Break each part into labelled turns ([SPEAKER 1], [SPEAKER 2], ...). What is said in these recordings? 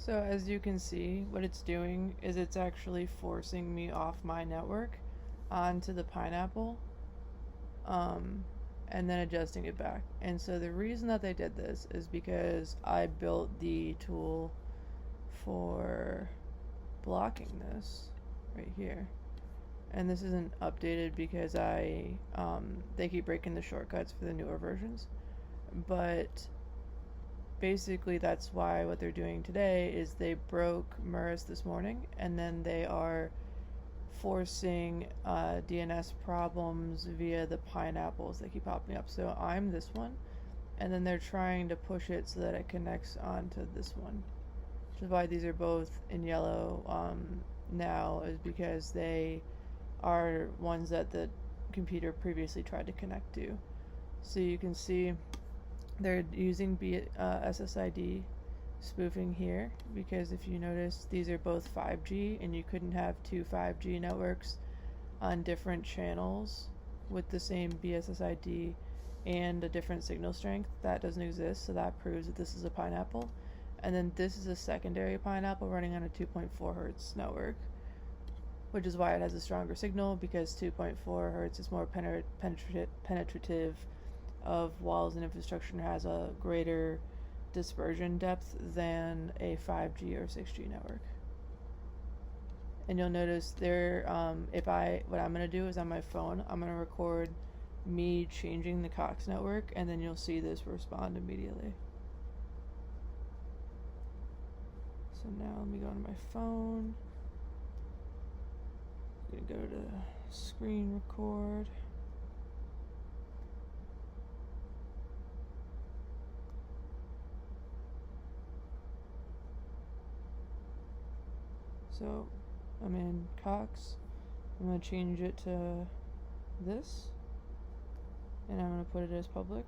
[SPEAKER 1] So as you can see, what it's doing is it's actually forcing me off my network onto the Pineapple, and then adjusting it back. And so the reason that they did this is because I built the tool for blocking this right here. And this isn't updated because they keep breaking the shortcuts for the newer versions. But basically that's why what they're doing today is they broke Murus this morning, and then they are forcing DNS problems via the pineapples that keep popping up. So I'm this one, and then they're trying to push it so that it connects onto this one, which is why these are both in yellow now, is because they are ones that the computer previously tried to connect to. So you can see they're using BSSID spoofing here, because if you notice, these are both 5G, and you couldn't have two 5G networks on different channels with the same BSSID and a different signal strength. That doesn't exist, so that proves that this is a Pineapple. And then this is a secondary Pineapple running on a 2.4 hertz network, which is why it has a stronger signal, because 2.4 hertz is more penetrative of walls and infrastructure and has a greater dispersion depth than a 5G or 6G network. And you'll notice there, what I'm going to do is on my phone, I'm going to record me changing the Cox network, and then you'll see this respond immediately. So now let me go to my phone. I'm going to go to screen record. So I'm in Cox. I'm going to change it to this, and I'm going to put it as public.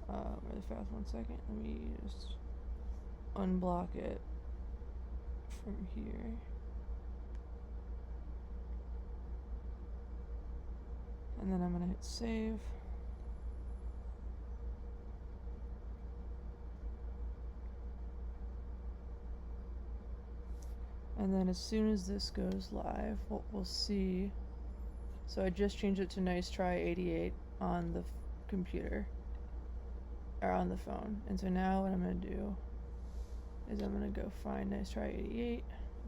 [SPEAKER 1] Really fast, 1 second. Let me just unblock it from here. And then I'm going to hit save. And then as soon as this goes live, what we'll see, so I just changed it to nice try 88 on the computer, or on the phone. And so now what I'm going to do is I'm going to go find nice try 88,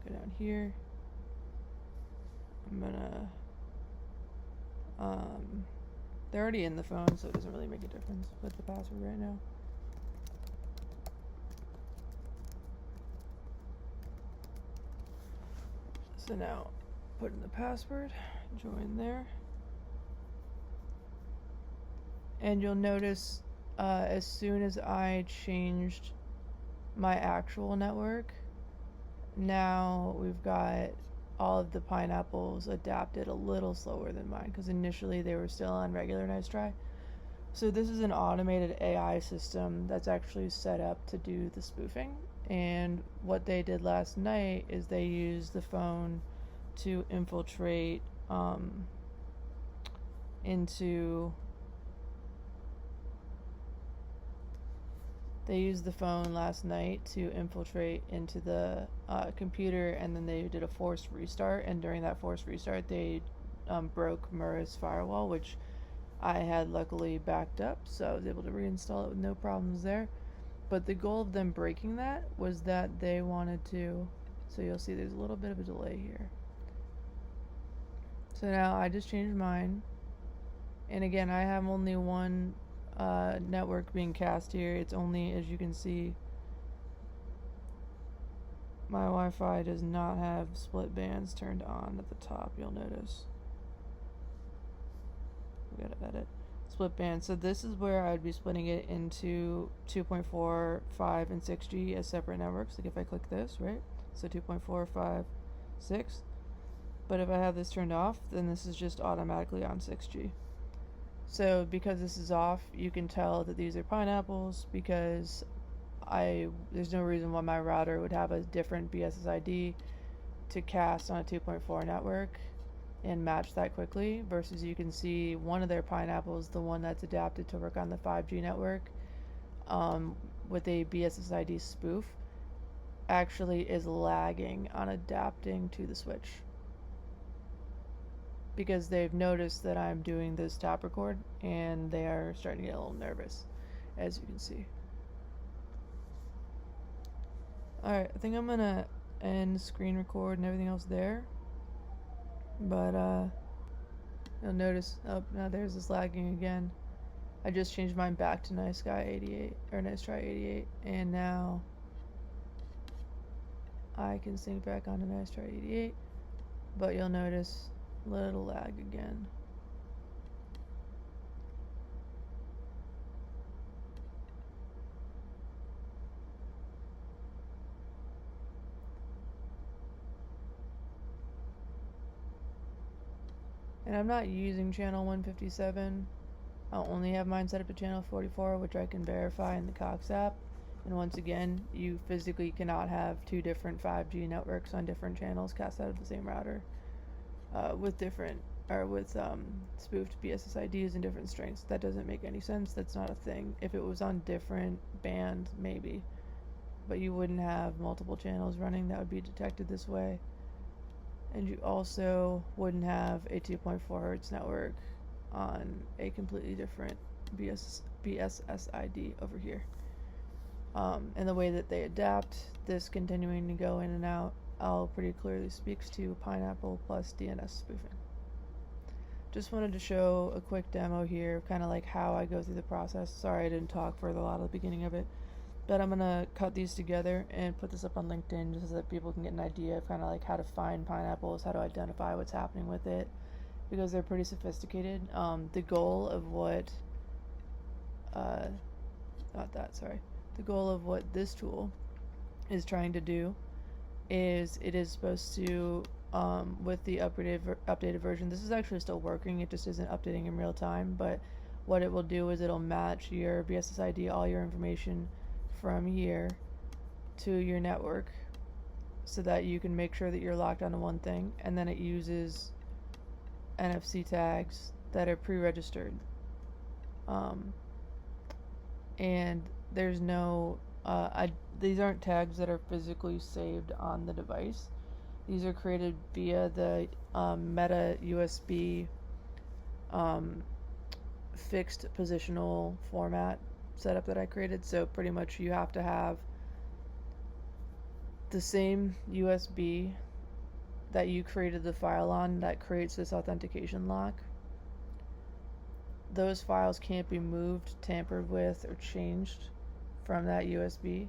[SPEAKER 1] go down here. I'm going to, they're already in the phone, so it doesn't really make a difference with the password right now. So now, put in the password, join there. And you'll notice as soon as I changed my actual network, now we've got all of the Pineapples adapted a little slower than mine, because initially they were still on regular nice try. So this is an automated AI system that's actually set up to do the spoofing. And what they did last night is they used the phone to infiltrate they used the phone last night to infiltrate into the computer, and then they did a forced restart, and during that forced restart they broke Murus firewall, which I had luckily backed up, so I was able to reinstall it with no problems there. But the goal of them breaking that was that they wanted to, so you'll see there's a little bit of a delay here. So now I just changed mine, and again I have only one network being cast here. It's only, as you can see, my Wi-Fi does not have split bands turned on at the top, you'll notice. We gotta edit. Split band. So this is where I would be splitting it into 2.4, 5, and 6G as separate networks. Like if I click this, right? So 2.4, 5, 6. But if I have this turned off, then this is just automatically on 6G. So because this is off, you can tell that these are Pineapples, because there's no reason why my router would have a different BSSID to cast on a 2.4 network and match that quickly, versus you can see one of their Pineapples, the one that's adapted to work on the 5G network, with a BSSID spoof actually is lagging on adapting to the switch, because they've noticed that I'm doing this top record and they are starting to get a little nervous, as you can see. Alright, I think I'm gonna end screen record and everything else there, but you'll notice, oh, now there's this lagging again. I just changed mine back to Nice Guy 88, or Nice Try 88, and now I can sync back onto Nice Try 88, but you'll notice a little lag again. And I'm not using channel 157. I'll only have mine set up to channel 44, which I can verify in the Cox app. And once again, you physically cannot have two different 5G networks on different channels cast out of the same router with spoofed BSSIDs and different strengths. That doesn't make any sense. That's not a thing. If it was on different bands, maybe, but you wouldn't have multiple channels running that would be detected this way. And you also wouldn't have a 2.4 Hz network on a completely different BSSID over here. And the way that they adapt this continuing to go in and out, all pretty clearly speaks to Pineapple plus DNS spoofing. Just wanted to show a quick demo here, kind of like how I go through the process. Sorry I didn't talk for a lot of the beginning of it, but I'm gonna cut these together and put this up on LinkedIn just so that people can get an idea of kind of like how to find pineapples, how to identify what's happening with it, because they're pretty sophisticated. The goal of what the goal of what this tool is trying to do is it is supposed to, with the updated version, this is actually still working, it just isn't updating in real time, but what it will do is it'll match your BSSID, all your information from here to your network, so that you can make sure that you're locked onto one thing, and then it uses NFC tags that are pre-registered, and there's no these aren't tags that are physically saved on the device. These are created via the Meta USB fixed positional format setup that I created. So pretty much you have to have the same USB that you created the file on that creates this authentication lock. Those files can't be moved, tampered with, or changed from that USB,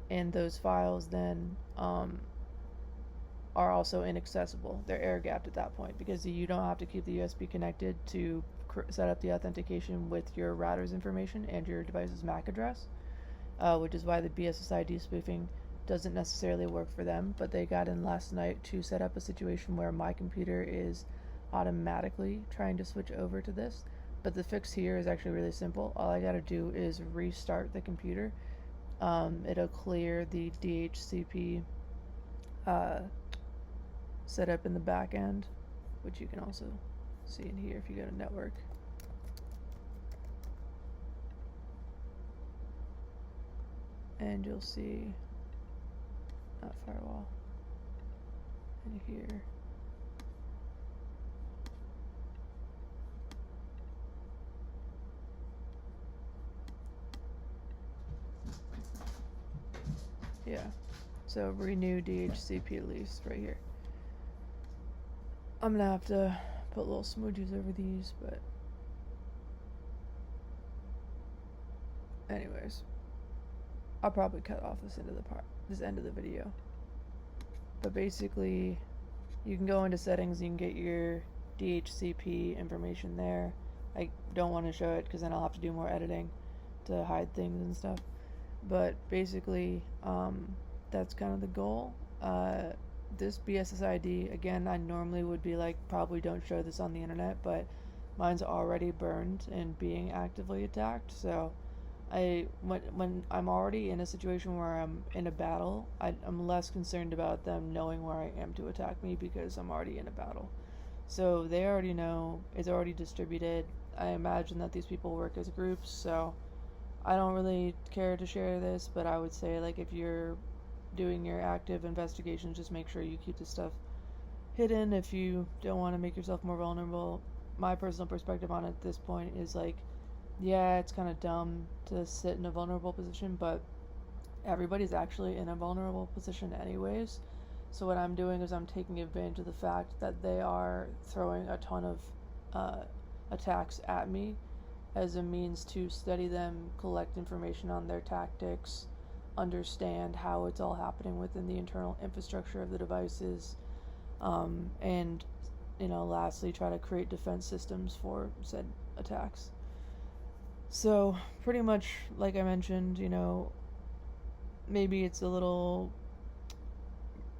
[SPEAKER 1] and those files then are also inaccessible. They're air gapped at that point, because you don't have to keep the USB connected to set up the authentication with your router's information and your device's MAC address, which is why the BSSID spoofing doesn't necessarily work for them. But they got in last night to set up a situation where my computer is automatically trying to switch over to this. But the fix here is actually really simple. All I gotta do is restart the computer. It'll clear the DHCP setup in the back end, which you can also see in here if you go to network. And you'll see, not firewall, in here. Yeah, so renew DHCP at least right here. I'm gonna have to put little smooches over these, but anyways, I'll probably cut off this end of the video. But basically, you can go into settings, you can get your DHCP information there. I don't want to show it because then I'll have to do more editing to hide things and stuff. But basically, that's kind of the goal. This BSSID, again, I normally would be like, probably don't show this on the internet, but mine's already burned and being actively attacked. So when I'm already in a situation where I'm in a battle, I'm less concerned about them knowing where I am to attack me, because I'm already in a battle. So they already know, it's already distributed. I imagine that these people work as groups, so I don't really care to share this, but I would say, like, if you're doing your active investigations, just make sure you keep this stuff hidden if you don't want to make yourself more vulnerable. My personal perspective on it at this point is like, yeah, it's kind of dumb to sit in a vulnerable position, but everybody's actually in a vulnerable position anyways. So what I'm doing is I'm taking advantage of the fact that they are throwing a ton of attacks at me as a means to study them, collect information on their tactics, understand how it's all happening within the internal infrastructure of the devices, and lastly, try to create defense systems for said attacks. So pretty much, like I mentioned, maybe it's a little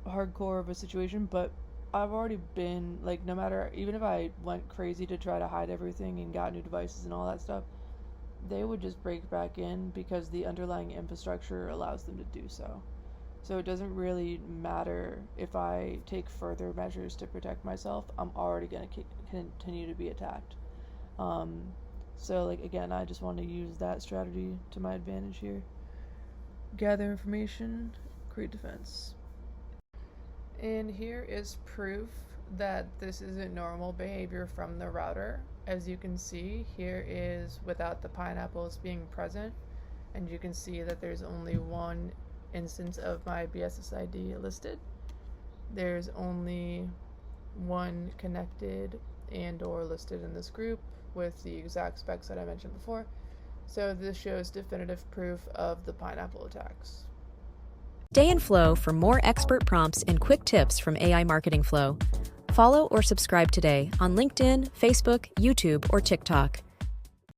[SPEAKER 1] hardcore of a situation, but I've already been, like, no matter, even if I went crazy to try to hide everything and got new devices and all that stuff, they would just break back in because the underlying infrastructure allows them to do so. So it doesn't really matter if I take further measures to protect myself, I'm already going to continue to be attacked. So, like, again, I just want to use that strategy to my advantage here. Gather information, create defense. And here is proof that this isn't normal behavior from the router. As you can see, here is without the pineapples being present, and you can see that there's only one instance of my BSSID listed. There's only one connected and or listed in this group with the exact specs that I mentioned before. So this shows definitive proof of the Pineapple attacks.
[SPEAKER 2] Stay in flow for more expert prompts and quick tips from AI Marketing Flow. Follow or subscribe today on LinkedIn, Facebook, YouTube, or TikTok.